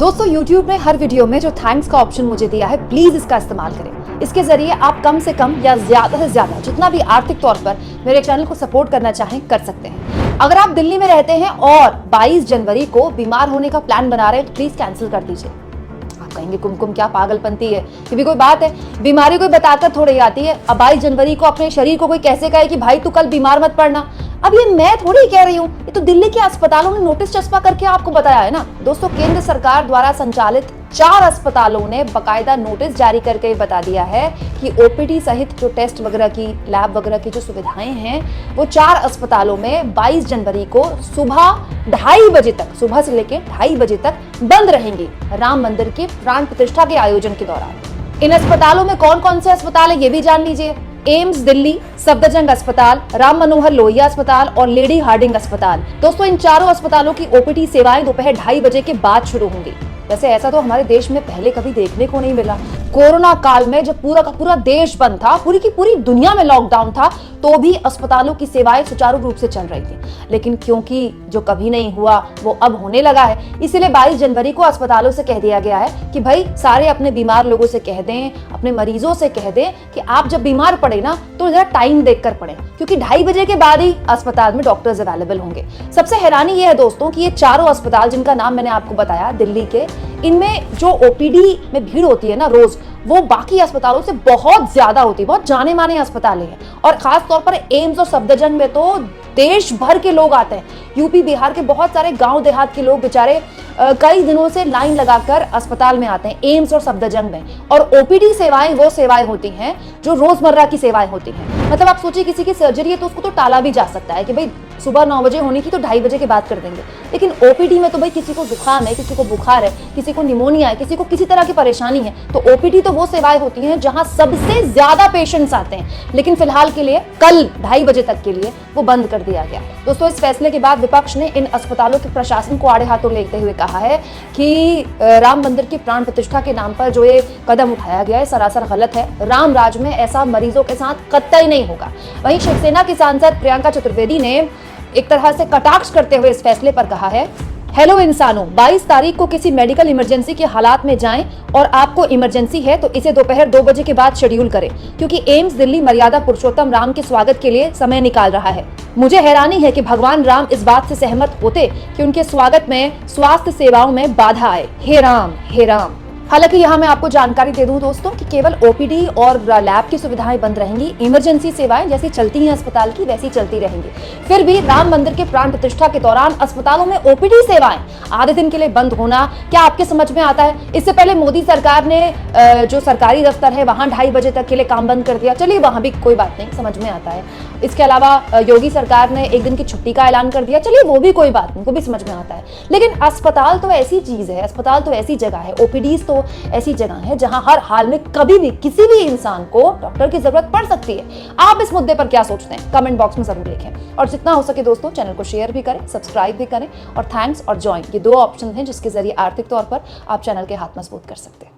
दोस्तों YouTube ने हर video में जो थैंक्स का ऑप्शन मुझे दिया है, प्लीज इसका इस्तेमाल करें। इसके जरिए आप कम से कम या ज्यादा से ज्यादा जितना भी आर्थिक तौर पर मेरे चैनल को सपोर्ट करना चाहें कर सकते हैं। अगर आप दिल्ली में रहते हैं और 22 जनवरी को बीमार होने का प्लान बना रहे हैं तो प्लीज कैंसिल कर दीजिए। आप कहेंगे कुमकुम क्या पागलपंती है, ये भी कोई बात है? बीमारी कोई बताकर थोड़ी आती है। अब 22 जनवरी को अपने शरीर को कोई कैसे कहे कि भाई तू कल बीमार मत पड़ना। अब ये मैं थोड़ी कह रही हूँ, ये तो दिल्ली के अस्पतालों ने नोटिस चस्पा करके आपको बताया है ना। दोस्तों, केंद्र सरकार द्वारा संचालित 4 अस्पतालों ने बकायदा नोटिस जारी करके बता दिया है कि ओपीडी सहित जो टेस्ट वगैरह की, लैब वगैरह की जो सुविधाएं हैं वो 4 अस्पतालों में 22 जनवरी को सुबह 2:30 बजे तक, सुबह से लेकर 2:30 बजे तक बंद रहेंगी, राम मंदिर के प्राण प्रतिष्ठा के आयोजन के दौरान। इन अस्पतालों में कौन कौन से अस्पताल है ये भी जान लीजिए। एम्स दिल्ली, सफदरजंग अस्पताल, राम मनोहर लोहिया अस्पताल और लेडी हार्डिंग अस्पताल। दोस्तों, इन चारों अस्पतालों की ओपीडी सेवाएं दोपहर 2:30 बजे के बाद शुरू होंगी। वैसे ऐसा तो हमारे देश में पहले कभी देखने को नहीं मिला। कोरोना काल में जब पूरा का पूरा देश बंद था, पूरी की पूरी दुनिया में लॉकडाउन था, तो भी अस्पतालों की सेवाएं सुचारू रूप से चल रही थी। लेकिन क्योंकि जो कभी नहीं हुआ वो अब होने लगा है, इसीलिए 22 जनवरी को अस्पतालों से कह दिया गया है कि भाई सारे अपने बीमार लोगों से कह दें, अपने मरीजों से कह दें कि आप जब बीमार पड़े ना तो जरा टाइम देखकर पड़े, क्योंकि 2:30 बजे के बाद ही अस्पताल में डॉक्टर्स अवेलेबल होंगे। सबसे हैरानी ये है दोस्तों कि ये चारों अस्पताल जिनका नाम मैंने आपको बताया दिल्ली के, इनमें जो ओपीडी में भीड़ होती है ना रोज, वो बाकी अस्पतालों से बहुत ज्यादा होती है। बहुत जाने माने अस्पताल हैं और खास तौर पर एम्स और सफदरजंग में तो देश भर के लोग आते हैं। यूपी बिहार के बहुत सारे गांव देहात के लोग बेचारे कई दिनों से लाइन लगाकर अस्पताल में आते हैं एम्स और सफदरजंग में। और ओपीडी सेवाएं वो सेवाएं होती हैं जो रोजमर्रा की सेवाएं होती हैं। मतलब आप सोचिए किसी की सर्जरी है तो उसको तो टाला भी जा सकता है कि भाई सुबह 9 बजे होने की तो 2:30 बजे के बाद कर देंगे। लेकिन ओपीडी में तो भाई किसी को जुकाम है, किसी को बुखार है, किसी को निमोनिया है, किसी को किसी तरह की परेशानी है, तो ओपीडी तो वो सेवाएं होती हैं जहां सबसे ज्यादा पेशेंट्स आते हैं। लेकिन फिलहाल के लिए कल 2:30 बजे तक के लिए वो बंद कर दिया गया। दोस्तों, इस फैसले के बाद विपक्ष ने इन अस्पतालों के प्रशासन को आड़े हाथों लेते हुए कहा है कि राम मंदिर की प्राण प्रतिष्ठा के नाम पर जो ये कदम उठाया गया है सरासर गलत है। राम राज में ऐसा मरीजों के साथ कतई नहीं होगा। वहीं शिवसेना की सांसद प्रियंका चतुर्वेदी ने एक तरह से कटाक्ष करते हुए इस फैसले पर कहा है, हेलो इंसानों, 22 तारीख को किसी मेडिकल इमरजेंसी के हालात में जाएं और आपको इमरजेंसी है तो इसे दोपहर 2 बजे के बाद शेड्यूल करें, क्योंकि एम्स दिल्ली मर्यादा पुरुषोत्तम राम के स्वागत के लिए समय निकाल रहा है। मुझे हैरानी है कि भगवान राम इस बात से सहमत होते कि उनके स्वागत में स्वास्थ्य सेवाओं में बाधा आए। हे राम, हे राम। हालांकि यहाँ मैं आपको जानकारी दे दूं दोस्तों कि केवल ओपीडी और लैब की सुविधाएं बंद रहेंगी। इमरजेंसी सेवाएं जैसी चलती हैं अस्पताल की वैसी चलती रहेंगी। फिर भी राम मंदिर के प्राण प्रतिष्ठा के दौरान अस्पतालों में ओपीडी सेवाएं आधे दिन के लिए बंद होना क्या आपके समझ में आता है? इससे पहले मोदी सरकार ने जो सरकारी दफ्तर है वहां 2:30 बजे तक के लिए काम बंद कर दिया। चलिए वहां भी कोई बात नहीं, समझ में आता है। इसके अलावा योगी सरकार ने एक दिन की छुट्टी का ऐलान कर दिया। चलिए वो भी कोई बात नहीं, वो भी समझ में आता है। लेकिन अस्पताल तो ऐसी चीज है, अस्पताल तो ऐसी जगह है, ओपीडीज तो ऐसी जगह है जहां हर हाल में कभी भी किसी भी इंसान को डॉक्टर की जरूरत पड़ सकती है। आप इस मुद्दे पर क्या सोचते हैं? कमेंट बॉक्स में जरूर लिखें और जितना हो सके दोस्तों चैनल को शेयर भी करें, सब्सक्राइब भी करें और थैंक्स और ज्वाइन, ये 2 ऑप्शन हैं जिसके जरिए आर्थिक तौर पर आप चैनल के हाथ मजबूत कर सकते हैं।